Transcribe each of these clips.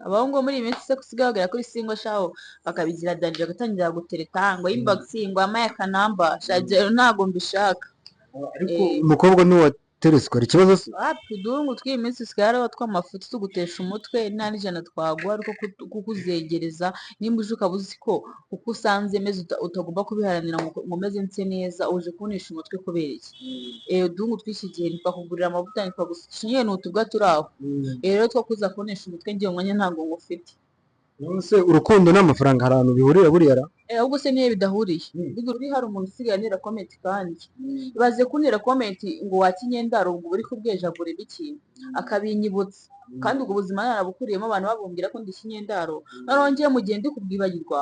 abahungu muri iyi minsi se kusigaye bagera kuri singo shaho bakabigira danje bagatangira gutereta ngo inbox ngo amaye akanamba shagero ntago mbishaka. ariko umukobwa ni wateretswe hari ikibazo se Uduhungu tw'iyi minsi usigaye ariho tw'amafuti tugutesha umutwe nta n'ijana twaguha ariko kukuzegereza nimba uje ukaba uzi ko uko usanze meze utagomba kubiharanira ngo umeze nse neza uje kunisha umutwe kubera iki. Uduhungu tw'iki gihe ntitwakugurira amavuta ntitwagusukisha nyine ni utubwa turi aho. Rero two kuza kunisha umutwe ngiye umwanya ntabwo ngufite. se urukundo n'amafaranga hari ahantu bihurira buriya Ahubwo se niyo bidahuriye uri hari umuntu usigaye anera comment kandi ibaze kunera comment ngo wakinyendaro ngo uri kubwejagura ibiki akabinyibutsa kandi ubwo buzima narabukuriyemo abantu babumbwira ko ndi kinyendaro narongeye mugende kubwibagirwa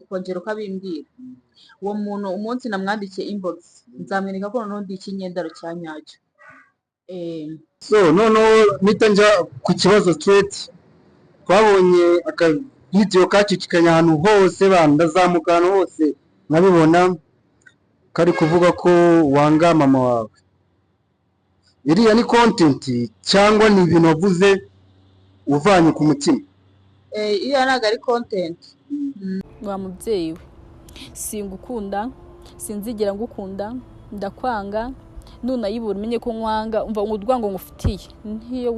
ukongera ukabimbwira uwo muntu umunsi namwandikiye inbox nzamwereka ko noneho ndi ikinyendaro cya nyacyo. so noneho mpita njya ku kibazo straight twabonye video kacicikanya ahantu hose ndazamuka ahantu hose nkabibona kari kuvuga ko wanga mama wawe iriya ni content cyangwa ni ibintu wavuze uvanye ku mutima? Iriya ntabwo ari content. Wa mubyeyi we singukunda sinzigera ngukunda ndakwanga nunayibura umenye ko nkwanga umva urwango ngufitiye ntiyo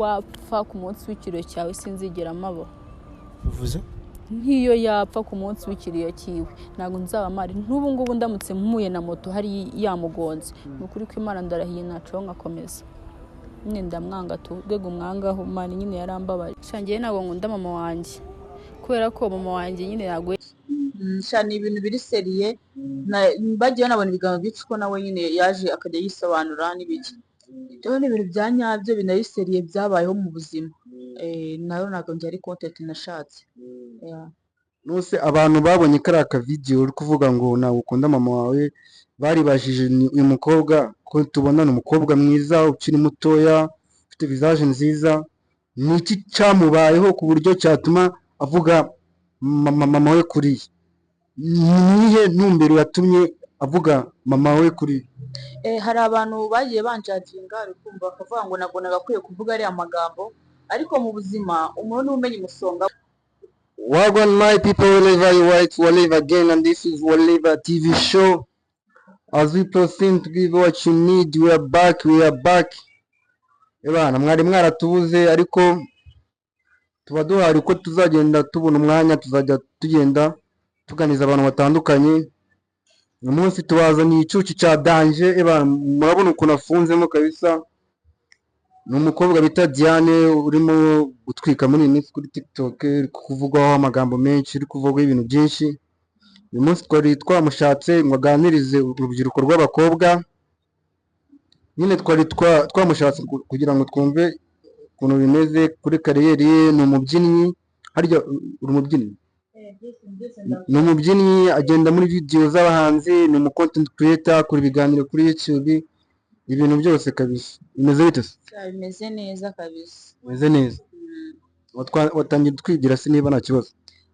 wapfa ku munsi w'ikiriyo cyawe sinzigera mabo uvuze nkiyo yapfa ku munsi w'ikiriyo cyiwe ntabwo nzaba mari n'ubu ngubu ndamutse mpuye na moto hari yamugonze nukuri ko Imana ndarahiye naco ngakomeza nyine ndamwanga tu rwego umwangaho Imana nyine yarambabaye shangiye ntabwo nkunda mama wanjye kubera ko mama wanjye nyine yaguye shani ibintu biri seriye bagiye banabona ibiganiro byinshi ko nawe nyine yaje akajya yisobanura n'ibiki byo ni ibintu bya nyabyo binari seriye byabayeho mu buzima. Nayo ntabwo njye ari content nashatse. nose abantu babonye kari aka video uri kuvuga ngo nawe ukunda mama wawe baribajije uyu mukobwa ko tubona ni umukobwa mwiza ukiri mutoya ufite visage nziza ni iki cyamubayeho ku buryo cyatuma avuga mama we kuriye nihe ntumbero yatumye avuga mama we kuriye? Hari abantu bagiye banjaginga ari kumva bakavuga ngo nabwo nagakwiye kuvuga ari amagambo ariko mu buzima umuntu umenye umusonga. Wagwan my people, wherever you are, it's Waliva again, and this is Waliva TV show. As we proceed to give what you need, we are back. Ebana mwari mwaratubuze ariko tuba duhari uko tuzagenda tubona umwanya tuzajya tugenda tuganiza abantu batandukanye. Uyu munsi tubazaniye icyuki cya danje, ebana murabona ukuntu afunzemo kabisa. Ni umukobwa bita Diane urimo gutwika muri iyi minsi kuri TikTok, uri kuvugwaho amagambo menshi, uri kuvugwaho ibintu byinshi. Uyu munsi twari twamushatse ngo aganirize urubyiruko rw'abakobwa, nyine twari twamushatse kugira ngo twumve ukuntu bimeze kuri kariyeri ye. Ni umubyinnyi, harya uri umubyinnyi? Ni umubyinnyi agenda muri video z'abahanzi, ni umu content creator, akora ibiganiro kuri YouTube, ibintu byose kabisa. Bimeze bite se? Bimeze neza kabisa. Bimeze neza. Watangiye twigira se niba nta kibazo?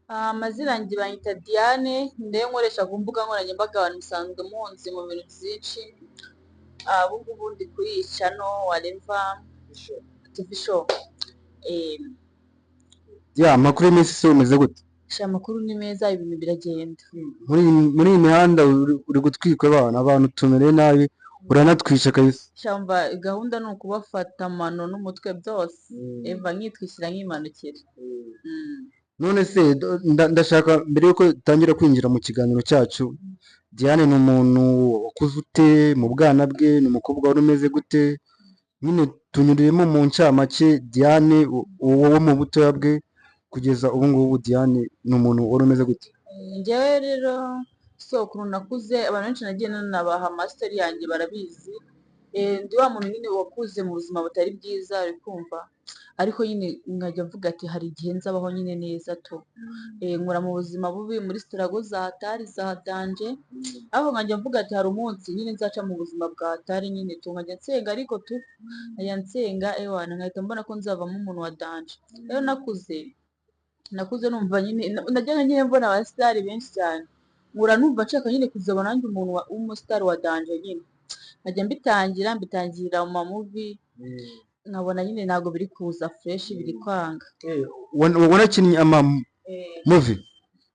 Amazina yanjye banyita Diane, ndeyo nkoresha ku mbuga nkoranyambaga abantu musanzwe munzi mu bintu byinshi. Ubu ndi kuri iyi channel Waliva TV show. Amakuru y'iminsi se umeze gute? Amakuru ni meza, ibintu biragenda. Muri iyi mihanda uri gutwikwa abantu tumereye nabi, uranatwisha kabisa. Shyamba gahunda ni ukubafata amano n'umutwe byose eva nkitwishyira nk'imanukira. None se ndashaka mbere yuko dutangira kwinjira mu kiganiro cyacu, Diane ni umuntu wakuze ute mu bwana bwe? Ni umukobwa wari umeze gute? Nyine tunyuriyemo mu ncamake Diane wowe mu butoya bwe kugeza ubu ngubu. Diane ni umuntu wari umeze gute? Njyewe rero ukuntu nakuze abantu benshi nagiye nanabaha amasiteri yanjye barabizi. Ndi wa muntu nyine wakuze mu buzima butari bwiza ari kumva ariko nyine nkajya mvuga ati hari igihe nzabaho nyine neza tu. Nkura mu buzima bubi muri struggle za hatari za danje aho nkajya mvuga ati hari umunsi nyine nzaca mu buzima bwa hatari nyine tu nkajya nsenga ariko tu nkajya nsenga ewana nkahita mbona ko nzavamo umuntu wa danje. Rero nakuze numva nyine najyaga nyine mbona abasitari benshi cyane nkura numva nshaka nyine kuzabona nanjye umuntu w'umusitari wa danje nyine nkajya mbitangira mu mamuvi nkabona nyine ntabwo biri kuza fresh, biri kwanga. wanakinnye ama Eh, movie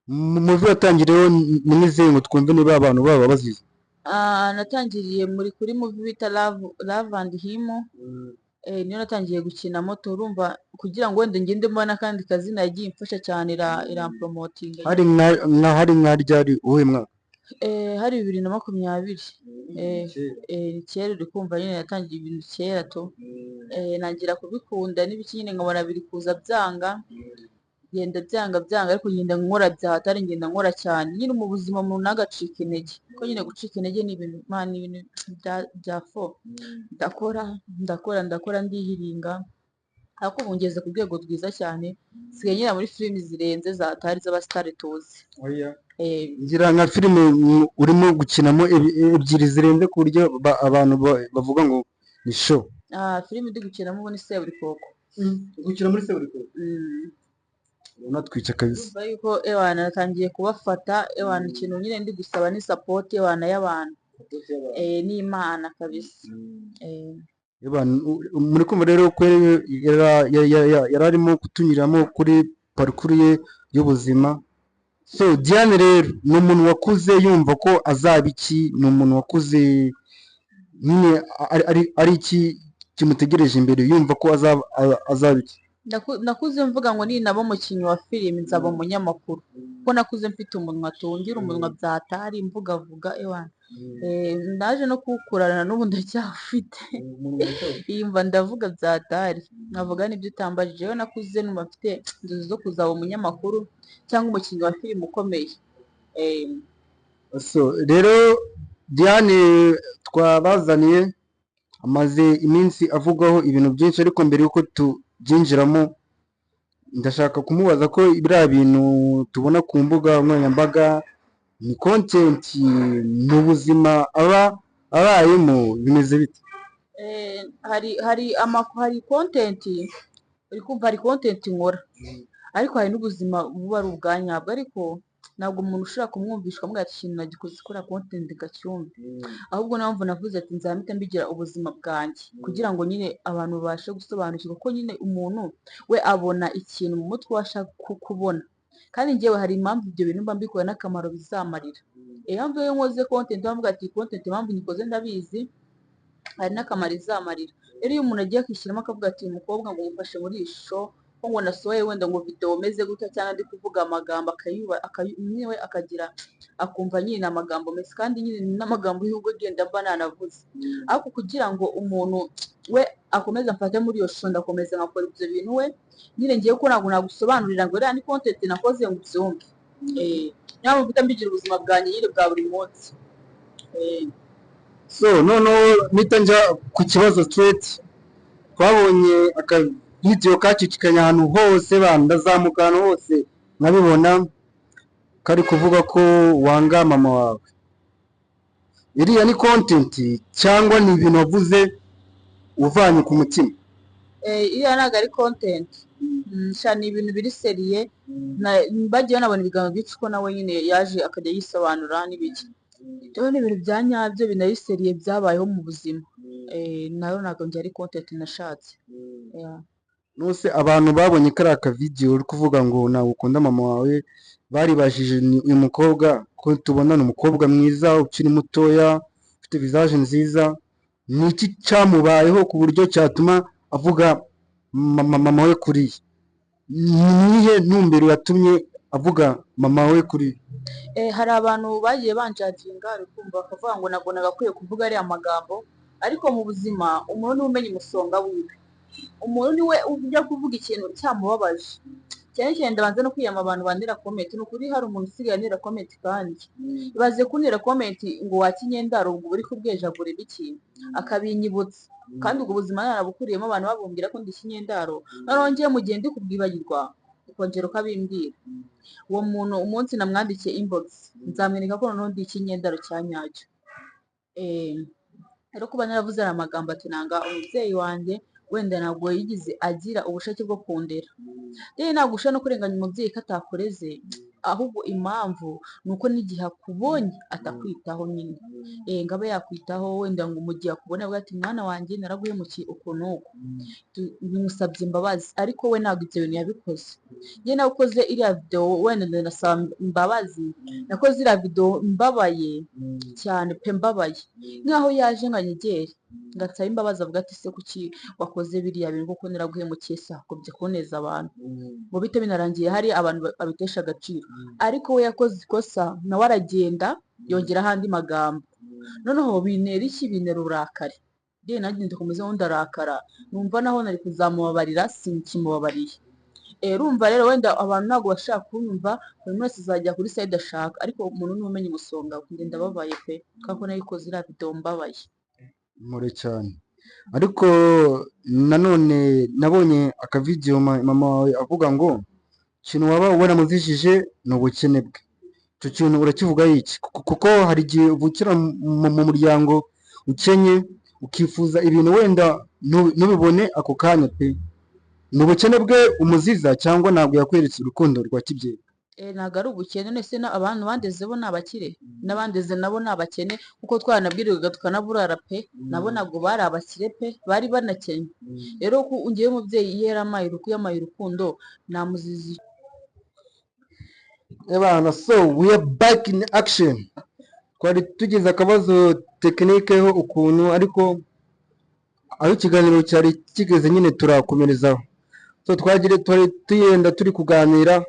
movie watangiriyeho ni nk'izihe ngo twumve niba abantu baba bazizi? natangiriye kuri movie bita Love and Him. Niyo natangiye gukinamo, turumva kugira ngo wenda ngende mbona akandi kazina yagiye imfasha cyane, irampromotinga. hari nka ryari uwuhe mwaka? Hari 2020. Ni kera, uri kumva nyine natangiye ibintu kera tu. Nangira kubikunda n'ibiki nyine nkabona biri kuza byanga, ngenda byanga ariko ngenda nkora byahatari, ngenda nkora cyane nyine mu buzima umuntu ntagacika intege, kuko nyine gucika intege ni ibintu Imana, ni ibintu bya fo. ndakora ndihiringa, ariko ubu ngeze ku rwego rwiza cyane, nsigaye nyine muri filimi zirenze zahatari z'abasitari tuzi. ngira nka filime urimo gukinamo ebyiri zirenze ku buryo abantu bavuga ngo ni show. Filimi ndi gukinamo ubu ni Seburikoko. gukina muri Seburikoko unatwica kabisa. Urumva yuko natangiye kubafata, ikintu nyine ndi gusaba ni support y'abantu, n'Imana kabisa. muri kumva rero ko yari arimo kutunyuramo kuri parikuru ye y'ubuzima. So Diane rero ni umuntu wakuze yumva ko azaba iki, ni umuntu wakuze nyine ari iki kimutegereje imbere, yumva ko azaba iki? Nakuze mvuga ngo ninaba umukinnyi wa filimi nzaba umunyamakuru, kuko nakuze mfite umunwa tungira umunwa byatari mvuga ndaje no kuwukurana n'ubu ndacyafite. Yumva ndavuga byatari, nkavuga n'ibyo utambajije. Rero nakuze numva mfite inzozi zo kuzaba umunyamakuru cyangwa umukinnyi wa filimi ukomeye. So rero Diane twabazaniye amaze iminsi avugwaho ibintu byinshi, ariko mbere yuko tubyinjiramo ndashaka kumubaza ko biriya bintu tubona ku mbuga nkoranyambaga ni content, mu buzima aba abayemo bimeze bite? hari content, uri kumva, hari content nkora, ariko hari n'ubuzima buba ari ubwanyabwo, ariko ntabwo umuntu ushobora kumwumvisha ukamubwira ati ikintu nagikoze kora content gacyumve. Ahubwo niyo mpamvu navuze ati nzahita mbigira ubuzima bwanjye, kugira ngo nyine abantu babashe gusobanukirwa ko nyine umuntu we abona ikintu mu mutwe we ashaka kubona, kandi njyewe hari impamvu ibyo bintu mba mbikora n'akamaro bizamarira. Iyo mpamvu iyo nkoze content bavuga ati content impamvu nyikoze ndabizi, hari n'akamaro izamarira. Rero iyo umuntu agiye kwishyiramo akavuga ati uyu mukobwa ngo umufashe muri iyi shusho, ko ngo nasohoye wenda ngo video umeze gutya cyangwa ndi kuvuga amagambo, niwe akumva nyine amagambo meza, kandi nyine n'amagambo y'ubwo genda mba nanavuze. Ariko kugira ngo umuntu we akomeze amfate muri iyo shusho, ndakomeza nkakora ibyo bintu we nyine ngiye ko ntabwo nagusobanurira ngo rero ni content nakoze ngo ubyumve. Niyo mpamvu mfite mbigira ubuzima bwanjye nyine bwa buri munsi. So noneho mpita njya ku kibazo straight. Twabonye video kacicikanye ahantu hose, ndazamuka ahantu hose nkabibona, kari kuvuga ko wanga mama wawe. Iriya ni content cyangwa ni ibintu wavuze uvanye ku mutima? Iriya ntabwo ari content, ni ibintu biri seriye. Bagiye banabona ibiganiro byinshi ko nawe nyine yaje akajya yisobanura n'ibiki. Rero ni ibintu bya nyabyo binari seriye byabayeho mu buzima. Nayo ntabwo njye ari content nashatse. Nose abantu babonye kariya ka video uri kuvuga ngo ntabwo ukunda mama wawe, baribajije uyu mukobwa ko tubona ni umukobwa mwiza ukiri mutoya ufite visage nziza, ni iki cyamubayeho ku buryo cyatuma avuga mama we kuriya? Nihe ntumbero yatumye avuga mama we kuriya? Hari abantu bagiye banjaginga, ari kumva bakavuga ngo ntabwo nagakwiye kuvuga ariya magambo, ariko mu buzima umuntu niwe umenya umusonga wiwe. Umuntu niwe ujya kuvuga ikintu cyamubabaje, cyane cyane ndabanza no kwiyama abantu bandera comment. Ni ukuri hari umuntu usigaye anera comment, kandi ibaze kunera comment ngo wakinyendaro ubwo uri kubwejagura ikintu akabinyibutsa, kandi ubwo buzima narabukuriyemo abantu babumbwira ko ndi kinyendaro, noneho ngiye mu gihe ndi kubwibagirwa ukongera ukabimbwira. Uwo muntu umunsi namwandikiye inbox nzamwereka ko noneho ndi ikinyendaro cya nyacyo. Rero kuba naravuze aya magambo ati nanga umubyeyi wanjye wenda ntabwo yigize agira ubushake bwo kundera. Rero ntabwo ushobora no kurenganya umubyeyi ko atakureze, ahubwo impamvu ni uko n'igihe akubonye atakwitaho nyine ngo abe yakwitaho wenda ngo mu gihe akubona avuga ati mwana wanjye naraguhemukiye uku n'uku bimusabye imbabazi ariko we ntabwo ibyo bintu yabikoze. Njye nakoze iriya videwo wenda ndanasaba imbabazi, nakoze iriya videwo mbabaye cyane pe, mbabaye nk'aho yaje ngo anyegere ngasaba imbabazi avuga ati se kuki wakoze biriya bintu kuko naraguhemukiye se hakobye kuboneza abantu ngo bite binarangiye hari abantu babitesha agaciro, ariko we yakoze ikosa nawe aragenda yongeraho andi magambo, noneho bintera iki, bintera uburakari, nanjye ndakomeza ndarakara numva naho nari kuzamubabarira sinkimubabariye. Urumva rero wenda abantu ntabwo bashaka kunyumva, buri wese azajya kuri side ashaka, ariko umuntu niwe umenya umusonga we. Ndababaye pe kuko nayikoze iriya video mbabaye. Mpore cyane, ariko nanone nabonye akavidewo mama wawe avuga ngo ikintu waba waramuzijije ni ubukene bwe. Icyo kintu urakivuga iki? Kuko hari igihe uvukira mu muryango ukenye ukifuza ibintu wenda ntubibone ako kanya pe, ni ubukene bwe umuziza cyangwa ntabwo yakweretse urukundo rwa kibyeyi? Ntabwo ari ubukene, none se abantu bandeze bo ni abakire, n'abandeze nabo ni abakene kuko twanabwirwaga tukanaburara pe, nabo ntabwo bari abakire pe, bari banakennye. Rero ngewe umubyeyi iyo yamaye urukundo namuzizi. So we are back in action. Twari tugize akabazo tekinikeho ukuntu, ariko aho ikiganiro cyari kigeze nyine turakomerezaho. So twari tuyenda turi kuganira.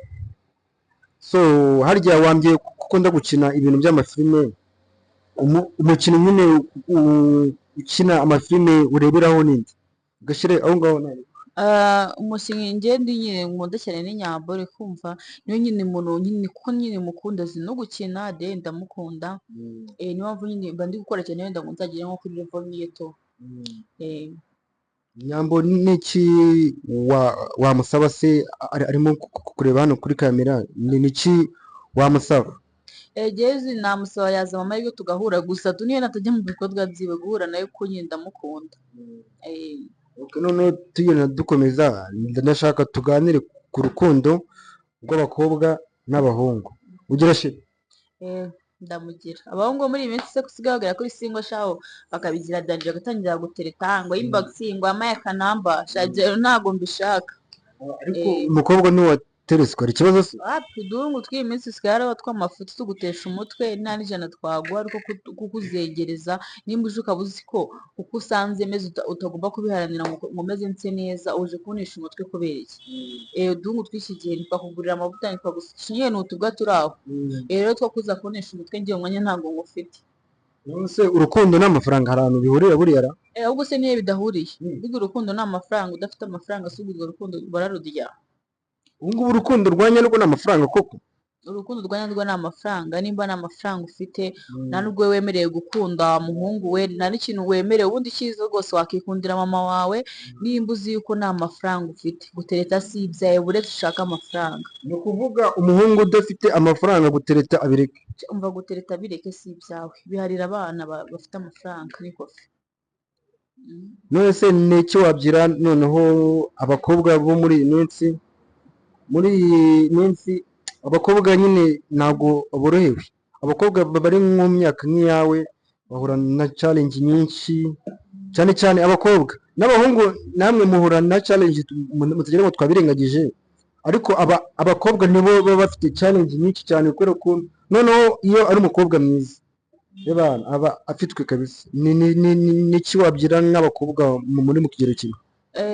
So harya wambye ukunda gukina ibintu by'amafilime, umukino nyine ukina amafilime ureberaho ninde gashyire aho ngaho? Umukinnyi ngende nyine nkunda cyane ni Nyambore, kumva niyo nyine umuntu nyine kuko nyine mukunda azi no gukina ndamukunda. Niyo mpamvu nyine mba ndi gukora cyane wenda ngo nzagere nko kuri level niyeto. Nyambo niki wamusaba se, arimo kureba hano kuri kamera, niki wamusaba? Gezi namusaba yaza mama yo tugahura, gusa tuniye natajya mu bikorwa byiwe guhura nayo ko nyine ndamukunda. None tugenda dukomeza, ndashaka tuganire ku rukundo rw'abakobwa n'abahungu. Ugira she? Ndamugira. Abahungu muri iyi minsi se kusigaye bagera kuri singo shaho bakabigira danje agatangira gutereta ngo inbox ngo amaye kanamba shagero ntago mbishaka. Ariko umukobwa ni watereswa ari kibazo se? Tudungu tw'iyi minsi sigara tw'amafuti tugutesha umutwe nta n'ijana twaguha, ariko kukuzegereza nimba uje ukabuzi ko uko usanze meze utagomba kubiharanira ngo meze nse neza, uje kunisha umutwe kubera iki? Udungu tw'iki gihe ntitwakugurira amavuta ntitwagusukisha nyine n'utubwa turi aho. Rero two kuza kunisha umutwe ngiye umwanya ntabwo ngufite. Se urukundo n'amafaranga hari ahantu bihurira buriya ra? Ahubwo se niyo bidahuriye, biga urukundo n'amafaranga, udafite amafaranga si urwo rukundo bararurya. Ubu ngubu urukundo rwa nyarwo ni amafaranga koko? Urukundo rwa nyarwo ni amafaranga, nimba nta mafaranga ufite nta nubwo wemerewe gukunda umuhungu we, nta n'ikintu wemerewe. Ubundi cyiza rwose wakikundira mama wawe nimba uzi yuko nta mafaranga ufite. Gutereta si ibyawe uretse ushaka amafaranga. Ni ukuvuga umuhungu udafite amafaranga gutereta abireke? Umva gutereta bireke si ibyawe, biharira abana bafite amafaranga n'ikofi. None se ni iki wabyira noneho abakobwa bo muri iyi minsi? Muri iyi minsi abakobwa nyine ntabwo borohewe. Abakobwa bari mu myaka nk'iyawe bahura na challenge nyinshi, cyane cyane abakobwa. N'abahungu namwe muhura na challenge mutagira ngo twabirengagije, ariko abakobwa nibo baba bafite challenge nyinshi cyane, kubera ko noneho iyo ari umukobwa mwiza aba afitwe kabisa. Niki wabyira n'abakobwa muri mu kigero kimwe?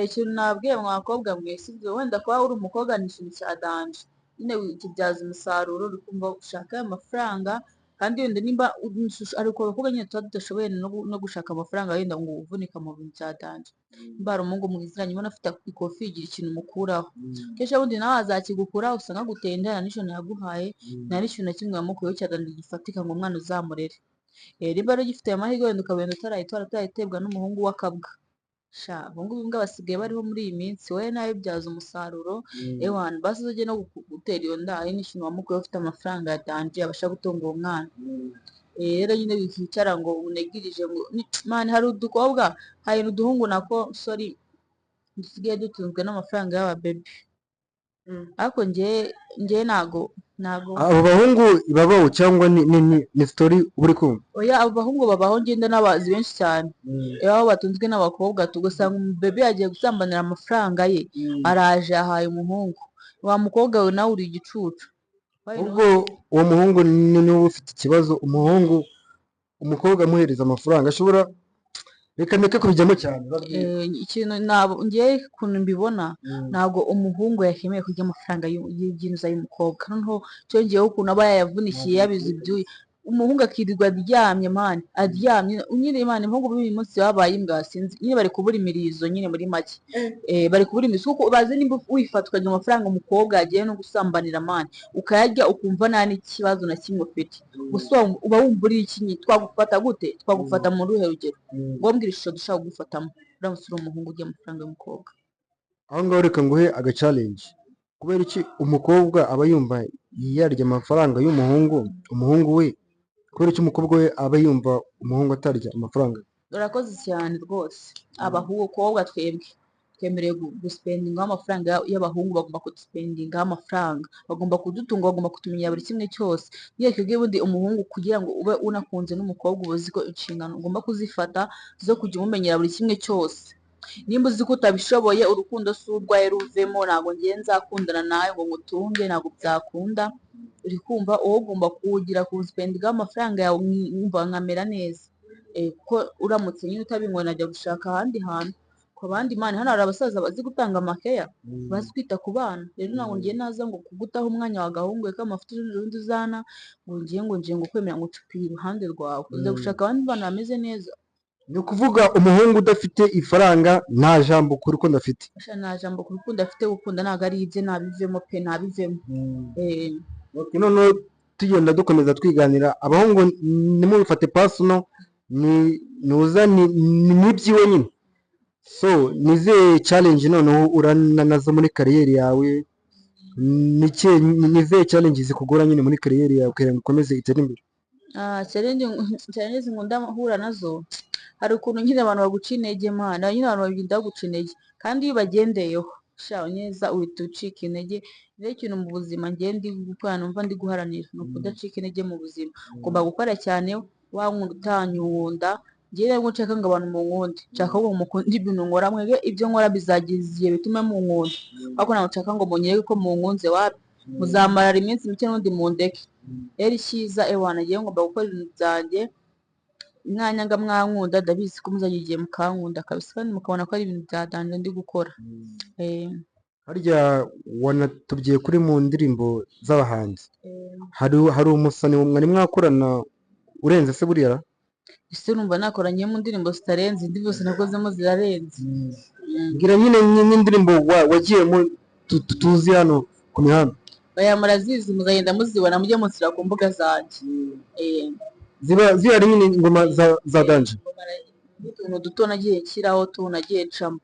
Ikintu nabwiye mwakobwa mwese ibyo wenda kuba uri umukobwa ni ikintu cya danje nyine, ukibyaza umusaruro ukumva ushaka amafaranga, kandi wenda nimba ari abakobwa nyine tuba tudashoboye no gushaka amafaranga wenda ngo uvunika mu bintu bya danje. Nimba hari umuhungu mwiziranye ubona afite ikofi igira ikintu umukuraho, kenshi ubundi nawe azakigukuraho usanga aguteye inda, nta n'ikintu yaguhaye, nta n'ikintu na kimwe wamukuyeho cya danje gifatika ngo umwana uzamurere. Nimba rero ugifite amahirwe wenda ukabona utarayitebwa n'umuhungu w'akabwa, abahungu mbwa basigaye bariho muri iyi minsi, wowe nawe byaza umusaruro. Ewana basi ujye no gutera iyo nda, hari n'ikintu wamukuyeho ufite amafaranga ya danje abasha gutunga uwo mwana. Rero nyine wikicara ngo unegirije ngo mani, hari udukobwa hari uduhungu nako sorry dusigaye dutunzwe n'amafaranga y'ababebi. ariko njye ntago abo bahungu babaho cyangwa ni story uri kumva? oya abo bahungu babaho ngenda n'abazi benshi cyane aho batunzwe n'abakobwa tugasanga umubebe yagiye gusambanira amafaranga ye araje yahaye umuhungu wa mukobwa we nawe uri igicucu ubwo uwo muhungu niwe ufite ikibazo. Umukobwa amuhereza amafaranga ashobora reka ndeke kubijyamo cyane. ikintu ngewe ukuntu mbibona ntabwo umuhungu yakemeye kurya amafaranga y'inzu y'umukobwa noneho cyongeyeho ukuntu aba yayavunikiye yabize ibyuya umuhungu akirirwa aryamye mani aryamye nyine imana impamvu b'uyu munsi babaye imbwa sinzi nyine bari kubura imirizo nyine muri make bari kubura imirizo kuko bazi nimba wifata ukagira amafaranga umukobwa yagiye no gusambanira mani ukayarya ukumva nta n'ikibazo na kimwe ufite gusa uba wumva uri iki twagufata gute twagufata mu ruhe rugero ngombwa ishusho dushaka kugufatamo uramutse uri umuhungu urya amafaranga y'umukobwa aho ngaho reka nguhe aga challenge. Kubera iki umukobwa aba yumva yarya amafaranga umuhungu we kubera iki umukobwa we aba yumva umuhungu atarya amafaranga? urakoze cyane rwose abakobwa twemerewe gusipendingaho amafaranga y'abahungu bagomba kudusipendingaho amafaranga bagomba kudutunga bagomba kutumenya buri kimwe cyose niyo twebwe bundi umuhungu kugira ngo ube unakunze n'umukobwa uba uzi ko inshingano ugomba kuzifata zo kujya umumenyera buri kimwe cyose nimba uzi ko utabishoboye urukundo si urwaye ruvemo ntabwo ngiye nzakundana nawe ngo ngutunge ntabwo byakunda uri kumva uwo ugomba kuwugira kuwusipendingaho amafaranga yawe nkamera neza kuko uramutse nyine utabingoye najya gushaka ahandi hantu ku bandi mani hano hari abasaza bazi gutanga amakeya bazi kwita ku bana rero ntabwo ngiye naza ngo kugutaho umwanya wa gahungu ko amafuti urundi uzana ngo ngiye ngo kwemera ngo ucupiye iruhande rwawe uza gushaka abandi bana bameze neza. Ni ukuvuga umuhungu udafite ifaranga nta jambo ku rukundo afite. Nta jambo ku rukundo afite gukunda ntabwo ari ibye ntabivemo pe ntabivemo. Noneho tugenda dukomeza twiganira abahungu nimubifate pasono nuza nibyiwe nyine so nize challenge noneho urana nazo muri kariyeri yawe nize challenge zikugora nyine muri kariyeri yawe kugira ngo ukomeze itere imbere? challenge nkunda hura nazo hari ukuntu nyine abantu baguca intege mana nyine abantu bagenda baguca intege kandi iyo bagendeyeho shaho neza uhita ucika intege rero ikintu mu buzima ngende gukora numva ndi guharanira ni ukudacika intege mu buzima ugomba gukora cyane utanyuwunda ngewe ngo nshaka ngo abantu munkunde nshaka ngo mukunde ibintu nkora mwege ibyo nkora bizagiza igihe bitume munkunda ariko ntabwo nshaka ngo munyereke ko munkunze wapi muzamarara iminsi mike n'undi mundeke rero icyiza ewana ngewe ngomba gukora ibintu byanjye mwanyanga mwankunda ndabizi ko muzajya igihe mukankunda kabisa kandi mukabona ko ari ibintu byadanje ndi gukora. Harya wanatubwiye kuri mu ndirimbo z'abahanzi hari umusani mwari mwakorana urenze se buriya? Ese numva nakoranye mu ndirimbo zitarenze indi zose nakozemo zirarenze. Ngira nyine n'indirimbo wagiyemo tuzi hano ku mihanda. Baya murazizi muzagenda muzibona mujye musira ku mbuga zanjye. Zihari nyine ingoma za danje. Utuntu duto nagiye nshyiraho nagiye ncamo.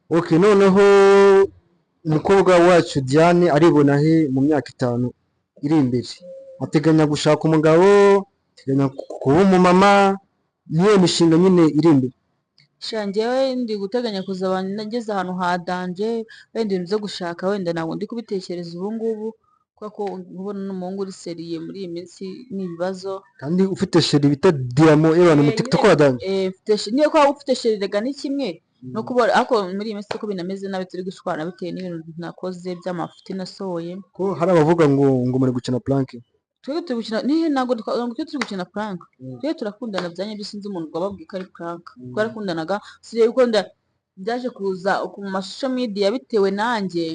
Okay, noneho umukobwa wacu Diane aribona he mu myaka 5 iri imbere? Ateganya gushaka umugabo, ateganya kuba umumama, niyo mishinga nyine iri imbere? Shangewe ndi guteganya kuzaba nageze ahantu hadanje wenda ibintu byo gushaka wenda ntabwo ndi kubitekereza ubu ngubu kuko ubona n'umuhungu uri seriye muri iyi minsi n'ibibazo kandi ufite sheri bita Diamo abantu mu TikTok wadanje niyo ko ufite sheri rega ni kimwe no kubona ako muri iyi minsi ko binameze nabi turi gushwana bitewe n'ibintu nakoze by'amafuti nasohoye ko hari abavuga ngo muri gukina prank. Turi gukina ntabwo turi gukina prank twe turakundana byanye bisinze umuntu wababwiye ko ari prank twarakundanaga siye gukunda byaje kuza ku mashusho media bitewe nanjye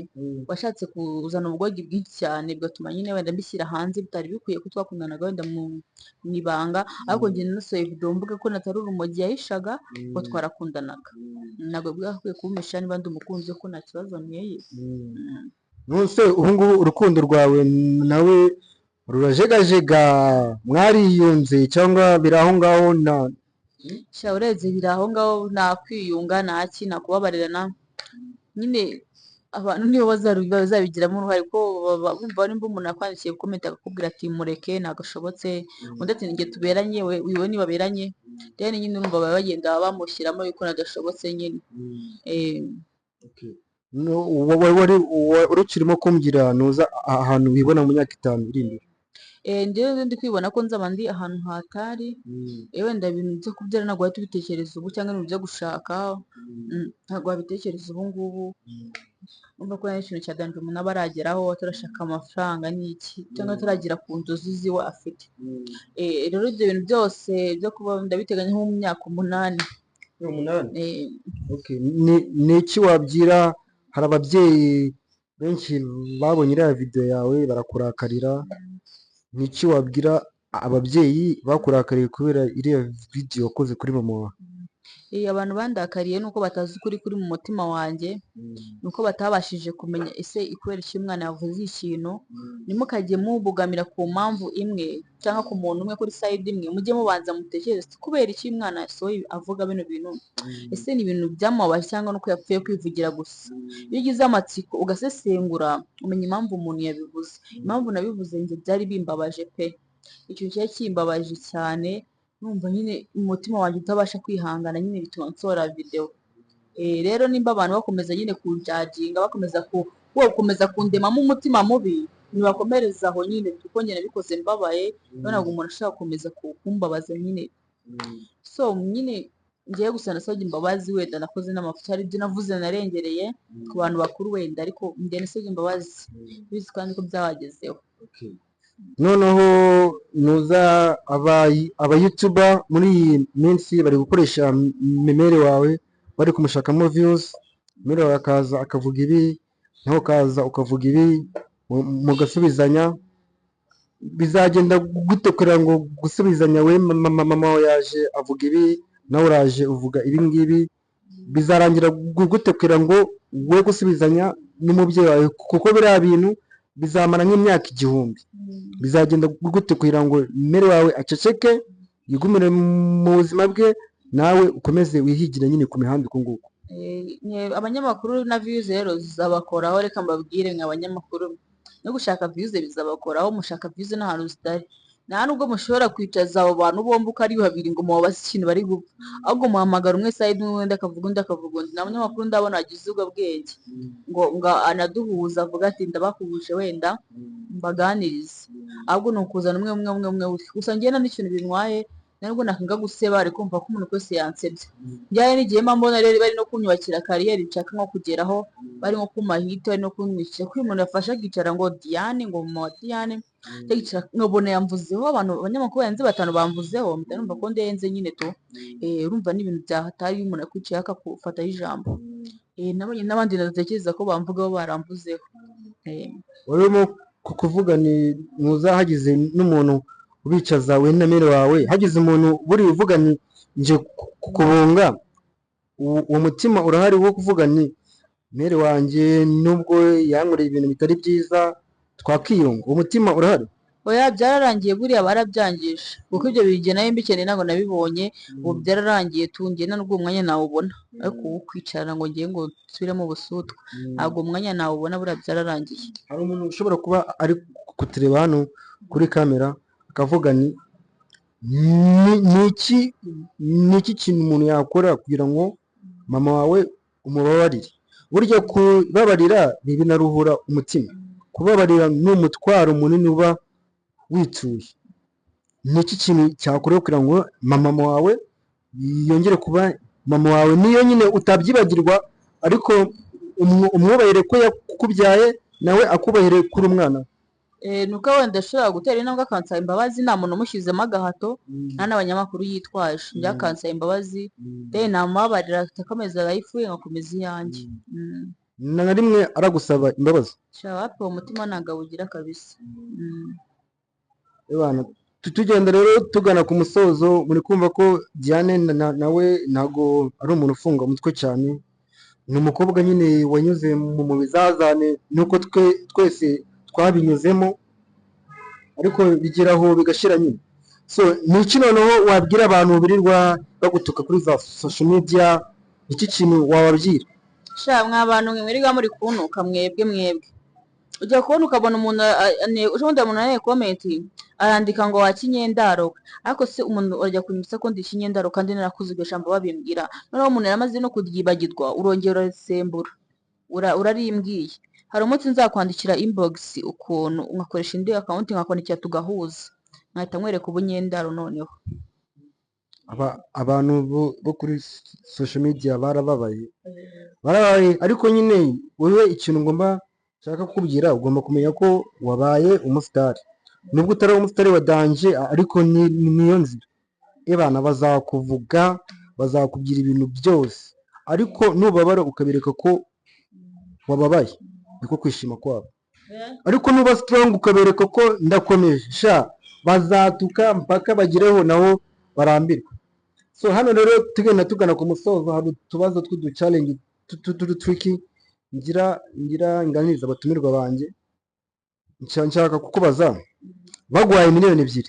washatse kuzana ubwogi bwinshi cyane bigatuma nyine wenda mbishyira hanze bitari bikwiye ko twakundanaga wenda mu ibanga ariko njye nasohoye video mvuga ko natari urumogi yahishaga ko twarakundanaga ntabwo bwakwiye kumisha niba ndi umukunzi ko nta kibazo nteye. Nose ubu ngubu urukundo rwawe nawe rurajegajega mwariyunze cyangwa biraho ngaho na uretse biraho ngaho nakwiyunga ntaki nakubabarirana nyine abantu nibo bazabigiramo uruhare ko bumva nimba umuntu akwandikiye comment akakubwira ati mureke nagashobotse undi ati njye tuberanye wiwe nibaberanye rero nyine urumva bagenda bamushyiramo yuko nadashobotse nyine. wari ukirimo kumbwira nuza ahantu wibona mu myaka 5 iri imbere. Njyewe ndi kwibona ko nzaba ndi ahantu hatari, wenda ibintu byo kubyara ntabwo wahita ubitekereza ubu, cyangwa ibintu byo gushaka ntabwo wabitekereza ubu ngubu. Urumva ko hari ikintu cya danje umuntu aba arageraho atarashaka amafaranga n'iki, cyangwa ataragera ku nzozi ziwe afite. Rero ibyo bintu byose byo kuba ndabiteganya nko mu myaka 8. 8? Okay. Ni iki wabwira, hari ababyeyi benshi babonye iriya video yawe barakurakarira, ni iki wabwira ababyeyi bakurakariye kubera iriya video wakoze kuri mama wawe? Abantu bandakariye nuko batazi ukuri kuri mu mutima wanjye, nuko batabashije kumenya ese kubera iki umwana yavuze ikintu. Ntimukajye mubugamira ku mpamvu imwe cyangwa ku muntu umwe kuri side imwe, mujye mubanza mutekereze kubera iki umwana yasohoye avuga bino bintu. Ese ni ibintu byamubabaje cyangwa nuko yapfuye kwivugira gusa? Iyo ugize amatsiko ugasesengura umenya impamvu umuntu yabivuze. Impamvu nabivuze njye byari bimbabaje pe, ikintu cyari kimbabaje cyane, numva nyine umutima wanjye utabasha kwihangana, nyine bituma nsohora video. Rero nimba abantu bakomeza nyine kunjajinga, bakomeza kundemamo umutima mubi, nibakomereza aho nyine, kuko njye nabikoze mbabaye, ntabwo umuntu ashaka gukomeza kumbabaza nyine. So nyine ngiye gusa nasabye imbabazi, wenda nakoze n'amafuti, hari ibyo navuze narengereye ku bantu bakuru wenda, ariko njye nasabye imbabazi bizi kandi ko byabagezeho. Noneho nuza aba YouTuber muri iyi minsi bari gukoresha memere wawe, bari kumushakamo views. Memere wawe akaza akavuga ibi, naho ukaza ukavuga ibi, mugasubizanya. Bizagenda gute kugira ngo gusubizanya? We mama wawe yaje avuga ibi, nawe uraje uvuga ibi ngibi, bizarangira gute kugira ngo we gusubizanya n'umubyeyi wawe? Kuko biriya bintu bizamara nk'imyaka 1000. Bizagenda gute kugira ngo memere wawe aceceke, yigumire mu buzima bwe, nawe ukomeze wihigire nyine ku mihanda uko nguko? Abanyamakuru na views rero zizabakoraho, reka mbabwire mwe abanyamakuru, no gushaka views bizabakoraho. Mushaka views n'ahantu zitari, nta nubwo mushobora kwicaza abo bantu bombi uko ari babiri ngo mubabaze ikintu bari gupfa, ahubwo muhamagara umwe side umwe, undi akavuga undi akavuga undi. Nta munyamakuru ndabona wagize ubwo bwenge ngo anaduhuza avuga ati ndabahuje wenda mbaganirize, ahubwo ni ukuzana umwe. Gusa njye n'ikintu bintwaye, nubwo nakanga guseba, ari kumva ko umuntu wese yansebye. Njyaye n'igihe mbona rero bari no kunyubakira kariyeri nshaka nko kugeraho, bari nko kumahita, bari no kunywishyira, ko umuntu yafasha akicara ngo Diane, ngo mama wa Diane, nkabona yamvuzeho, abanyamakuru barenze 5 bamvuzeho, mpita numva ko ndenze nyine to. Urumva n'ibintu byahatari, iyo umuntu akwicaye akakufataho ijambo. Nabonye n'abandi natekereza ko bamvugaho baramvuzeho. Warimo kuvuga ni muzahagize n'umuntu ubicaza we na mere wawe, hagize umuntu buri uvuga ni nje kukubunga, uwo mutima urahari wo kuvuga ni mere wanjye nubwo yankoreye ibintu bitari byiza twakiyunga? Uwo mutima urahari? Oya, byararangiye buriya barabyangije, kuko ibyo bige nayo mbikeneye ntabwo nabibonye. Ubu byararangiye, tungiye nubwo umwanya nawubona, ariko uwo kwicara ngo ngiye ngo nsubiremo ubusutwa, ntabwo umwanya nawubona, buriya byararangiye. Hari umuntu ushobora kuba ari kutureba hano kuri kamera akavuga ni iki kintu umuntu yakora kugira ngo mama wawe umubabarire? Burya kubabarira binaruhura umutima, kubabarira ni umutwaro munini uba wituye. Ni iki kintu cyakorewe kugira ngo mama wawe yongere kuba mama wawe, niyo nyine utabyibagirwa, ariko umwubahire ko yakubyaye, nawe akubahire kuri umwana? Nuko wenda ashobora gutera intambwe akansaba imbabazi, nta muntu umushyizemo agahato, nta n'abanyamakuru yitwaje. Njye akansaba imbabazi, namubabarira, akomeza life we, ngakomeza iyanjye. Na rimwe aragusaba imbabazi? Wapi, uwo mutima ntabwo awugira kabisa. Tugenda rero tugana ku musozo, muri kumva ko Diane nawe ntabwo ari umuntu ufunga umutwe cyane, ni umukobwa nyine wanyuze mu bizazane, nuko twese twabinyuzemo, ariko bigeraho bigashira nyine. So ni iki noneho wabwira abantu birirwa bagutuka kuri za social media? Iki kintu wababwira? Mwa bantu mwe mwirirwa muri kuntuka, mwebwe ujya kubona ukabona umuntu ubundi umuntu areye comment arandika ngo wakinyendaro, ariko se umuntu urajya kunyibutsa ko ndi kinyendaro kandi narakuze iryo jambo babimbwira, noneho umuntu yaramaze no kuryibagirwa urongera urasembura. urarimbwiye hari umunsi nzakwandikira inbox ukuntu nkakoresha indi account nkakwandikira tugahuza nkahita nkwereka ubunyendaro noneho. Abantu bo kuri social media barababaye ariko nyine wowe ikintu nshaka kukubwira ugomba kumenya ko wabaye umusitari, nubwo utari umusitari wa danje ariko niyo nzira. Abana bazakuvuga bazakubwira ibintu byose, ariko nubabara ukabereka ko wababaye niko kwishima kwabo, ariko nuba strong ukabereka ko ndakomeje bazatuka mpaka bagireho nabo barambirwa. So hano rero tugana ku musozo, hari utubazo tw'uduchallenge tricky ngira nganiriza abatumirwa banjye. Nshaka kukubaza, bagwaye miliyoni 2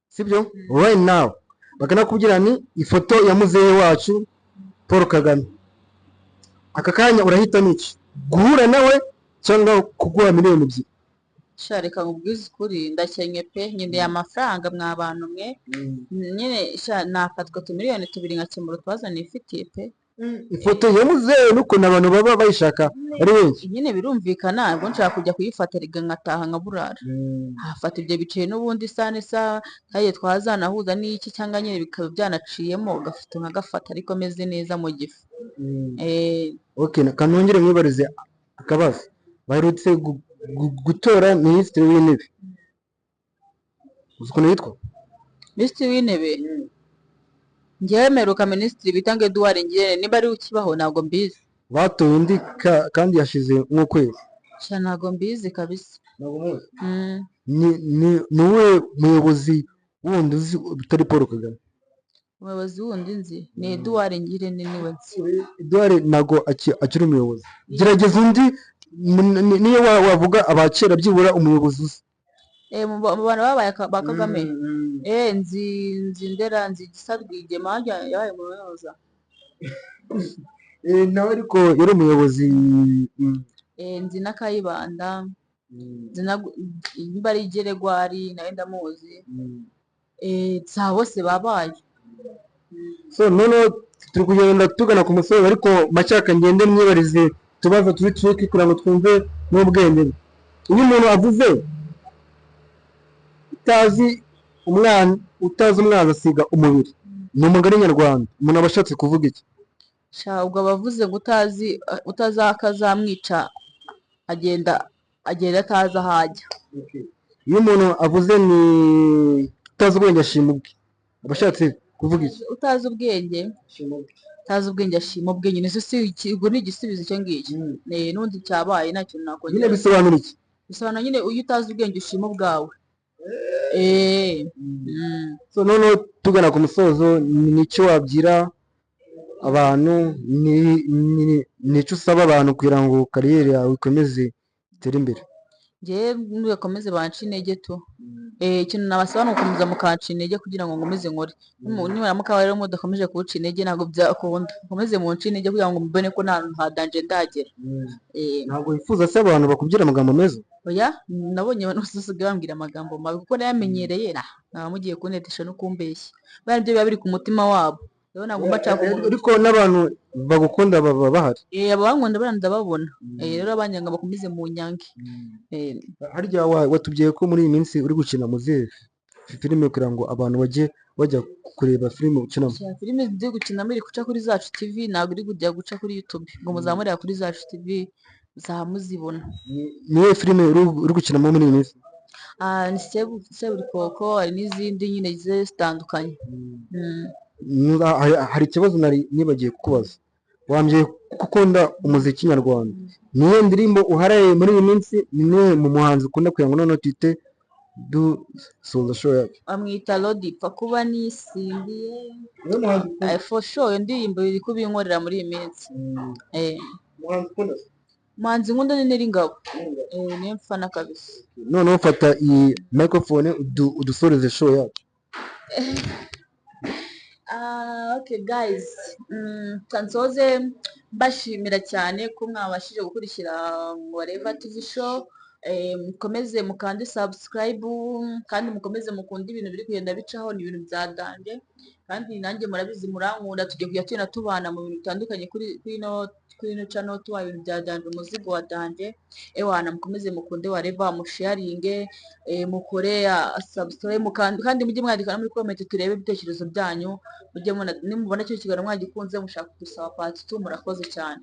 sibyo right now, bakanakubwira ni ifoto ya muzehe wacu Paul Kagame, aka kanya urahita niki, guhura nawe cyangwa kuguha miliyoni 2? Reka nkubwize ukuri ndakenye pe, nkeneye amafaranga mwa bantu mwe. Nyine nafatwa miliyoni 2 nkakemura utwaza nifitiye pe. Ifoto ya muzehe n'ukuntu abantu baba bayishaka ari benshi, nyine birumvikana ubwo nshaka kujya kuyifata riga nkataha nkaburara. Hafata ibyo biciye n'ubundi isa kaye twazanahuza n'iki cyangwa nyine bikaba byanaciyemo ugafata nkagafata ariko meze neza mu gifu. Okay, kanongere mwibarize akabazo. Baherutse gutora minisitiri w'intebe, uzi ukuntu yitwa? Minisitiri w'intebe njyewe meruka minisitiri bita ngo Edouard Ngirente, niba ari ukibaho ntabwo mbizi. Batoye undi kandi yashize nk'ukwezi. Ntabwo mbizi kabisa. Ni uwe muyobozi wundi uzi utari Paul Kagame? Umuyobozi wundi nzi ni Edouard Ngirente, niwe nzi. Edouard ntago akiri umuyobozi, gerageza undi niyo wavuga abakera byibura umuyobozi uzi. Mu bantu babaye ba Kagame nzi Ndera, nzi Gisa Rwigema yabaye umuyobozi. Nawe ariko yari umuyobozi. Nzi na Kayibanda, nzi na Mbari Geregwari nawe ndamuzi. Bose babaye. So noneho turi kugenda tugana ku musozo, ariko macyaka ngende mwibarize tubazo turi kugira ngo twumve n'ubwenge. Iyo umuntu avuze utazi umwana asiga umubiri, ni umugani nyarwanda, umuntu aba ashatse kuvuga iki? Ubwo abavuze ngo utazi akazamwica agenda atazi aho ajya. Iyo umuntu avuze ni utazi ubwenge ashima ubwe, aba ashatse kuvuga iki? Utazi ubwenge ashima ubwenge, ubwo ni igisubizo icyo ngicyo. N'undi cyabaye nta kintu nakongera. Nyine bisobanura iki? Bisobanura nyine iyo utazi ubwenge ushima ubwawe. So noneho tugana ku musozo, nicyo wabwira abantu, nicyo usaba abantu kugira ngo kariyeri yawe ikomeze itere imbere? Njyewe mukomeze banca intege tu. Ikintu nabasaba ni ugukomeza mukanca intege kugira ngo nkomeze nkore. Nimuramuka rero mudakomeje kuwuca intege ntabwo byakunda. Mukomeze munca intege kugira ngo mubone ko nta hantu hadanje ndagera. Ntabwo wifuza se abantu bakubwira amagambo meza? Oya, nabonye abantu basigaye bambwira amagambo mabi kuko nayamenyereye. Naba mugiye kunetesha no kumbeshya, bari byo biba biri ku mutima wabo. Rero nagomba nshaka ariko n'abantu bagukunda baba bahari. Abankunda ndababona. Rero abanyanga bakomeze mu nyange. Harya watubwiye ko muri iyi minsi uri gukina muzihe filime kugira ngo abantu bajya kureba filime ukinamo? Filime ndi gukina muri guca kuri Zacu TV, ntabwo iri kujya guca kuri YouTube, ngo muzamurira kuri Zacu TV muzamuzibona. Niyo filime uri gukinamo muri iyi minsi? Ni Seburikoko, hari n'izindi nyine zigiye zitandukanye. Hari ikibazo nari nibagiye kukubaza. Wambwiye ko ukunda umuziki nyarwanda, niyo ndirimbo uharaye muri iyi minsi? Ni mu muhanzi ukunda kugira ngo noneho twite dusoza show yacu? Amwita Lodi pfa kuba nisimbiye for sure. Iyo ndirimbo iri kubinkorera muri iyi minsi. Umuhanzi nkunda ni Neringabo, niyo mfana kabisa. Noneho fata iyi microphone udusoreze show yacu. Okay guys, kansoze mbashimira cyane ko mwabashije gukurikira Whatever TV show. mukomeze mukande subscribe kandi mukomeze mukunde ibintu biri kugenda bicaho, ni ibintu bya danje kandi nanjye murabizi murankunda, tugiye kujya tugenda tubana mu bintu bitandukanye kuri ino channel tubaye ibintu bya danje, umuzigo wa danje. Ewana mukomeze mukunde wareva, musharinge, mukore subscribe kandi mujye mwandika no muri comment turebe ibitekerezo byanyu, mujye nimubona cyo kiganiro mwagikunze mushaka gusaba part 2 murakoze cyane.